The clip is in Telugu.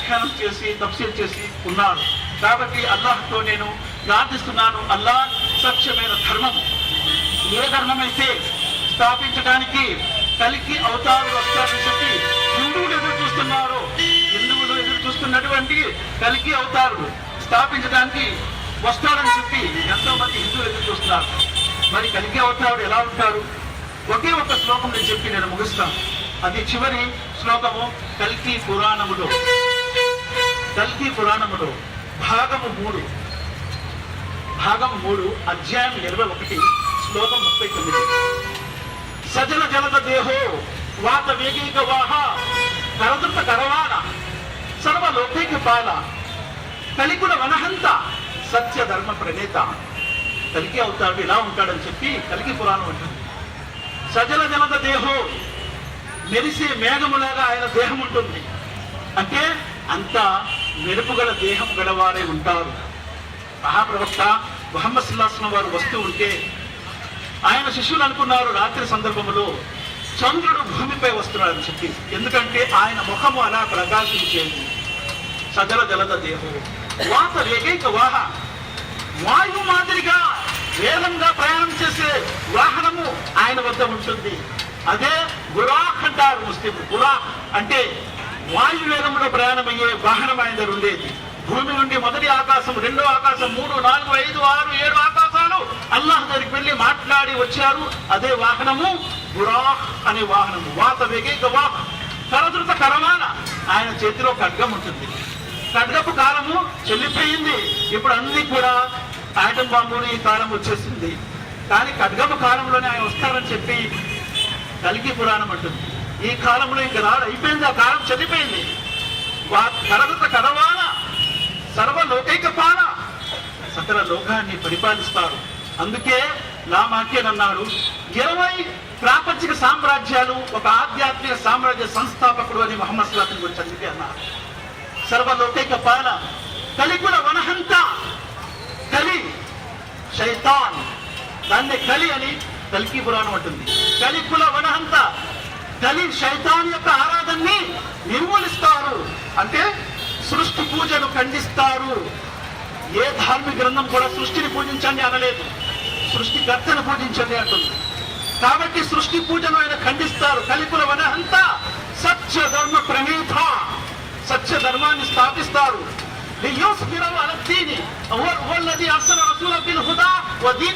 ధ్యానం చేసి తఫ్సీర్ చేసి ఉన్నారు. కాబట్టి అల్లాహ్తో నేను ప్రార్థిస్తున్నాను, అల్లాహ్ సత్యమైన ధర్మం ఏ ధర్మమైతే స్థాపించడానికి కలికి అవతారులు వస్తారని చెప్పి హిందువులు ఎదురు చూస్తున్నారో, హిందువులు ఎదురు చూస్తున్నటువంటి కలికి అవతారులు స్థాపించడానికి వస్తాడని చెప్పి ఎంతో మంది హిందువులు ఎదురు చూస్తున్నారు. మరి కలికి అవతారుడు ఎలా ఉంటారు? ఒకే ఒక శ్లోకం నేను చెప్పి నేను ముగిస్తాను. అది చివరి శ్లోకము కల్కి పురాణములో భాగము 3 అధ్యాయం 21 శ్లోకం 39. సజన జలద దేహో వాత వేగైక వాహ కరదృత కరవాణ సర్వలోకైక పాల కలికుల వనహంత సత్య ధర్మ ప్రణేత. కలికి అవుతాడు ఇలా ఉంటాడని చెప్పి కలికి పురాణం అంటుంది. సజల జలద దేహో, మెరిసే మేఘములాగా ఆయన దేహం ఉంటుంది. అంటే అంత మెరుపుగల దేహం గలవారే ఉంటారు. మహాప్రవక్త ముహమ్మద్ సల్లల్లాహు అలైహి వసల్లం వారు వస్తూ ఉంటే ఆయన శిష్యులు అనుకున్నారు రాత్రి సందర్భంలో చంద్రుడు భూమిపై వస్తున్నాడని చెప్పి. ఎందుకంటే ఆయన ముఖము అలా ప్రకాశించేది. సజల జలద దేహో వాత వేగైక వాహ, వాయువు మాదిరిగా వేగంగా ప్రయాణం చేసే వాహనము ఆయన వద్ద ఉంటుంది. అదే బురాక్ అంటారు ముస్లిం. బురాక్ అంటే వాయు వేగంలో ప్రయాణమయ్యే వాహనం ఆయన దగ్గర ఉండేది. భూమి నుండి మొదటి ఆకాశం, రెండో ఆకాశం, 3, 4, 5, 6, 7 ఆకాశాలు అల్లాహ్ దగ్గరికి వెళ్ళి మాట్లాడి వచ్చారు. అదే వాహనము బురాక్ అనే వాహనము. వాత వేగైక వాహ కరదృత కరవాణ, ఆయన చేతిలో ఖడ్గం ఉంటుంది. ఖడ్గపు కాలము చెల్లిపోయింది. ఇప్పుడు అన్ని కూడా ఆటం బాంబుని ఈ కాలం వచ్చేసింది. కానీ ఖడ్గపు కాలంలోనే ఆయన వస్తారని చెప్పి కలికి పురాణం అంటుంది. ఈ కాలంలో ఇంకా రాడు, అయిపోయింది, ఆ కాలం చెల్లిపోయింది. కరదృత కరవాణ సర్వలోకైక పాల, సకల లోకాన్ని పరిపాలిస్తారు. అందుకే లామాఖ్యన్ అన్నాడు 20 ప్రాపంచిక సామ్రాజ్యాలు ఒక ఆధ్యాత్మిక సామ్రాజ్య సంస్థాపకుడు అని ముహమ్మద్ సల్లల్లాహు అలైహి వసల్లం అందుకే అన్నారు. సర్వలోకైక పాల కలికుల వనహంత, కలి శైతాన్, దాన్ని కలి అని కల్కి పురాణం అంటుంది. కలికుల వనహంత, కలి శైతాన్ యొక్క ఆరాధనని నిర్మూలిస్తారు. అంటే సృష్టి పూజను ఖండిస్తారు. ఏ ధార్మిక గ్రంథం కూడా సృష్టిని పూజించండి అనలేదు, సృష్టికర్తను పూజించండి అంటుంది. కాబట్టి సృష్టి పూజను ఆయన ఖండిస్తారు. కలికుల వనహంత సత్య ధర్మ ప్రణీత, సత్య ధర్మాన్ని స్థాపిస్తారు. లియుస్బిరహు అలా దీని వల్లది అర్సల రసూల బిల్ హుదా వ దీని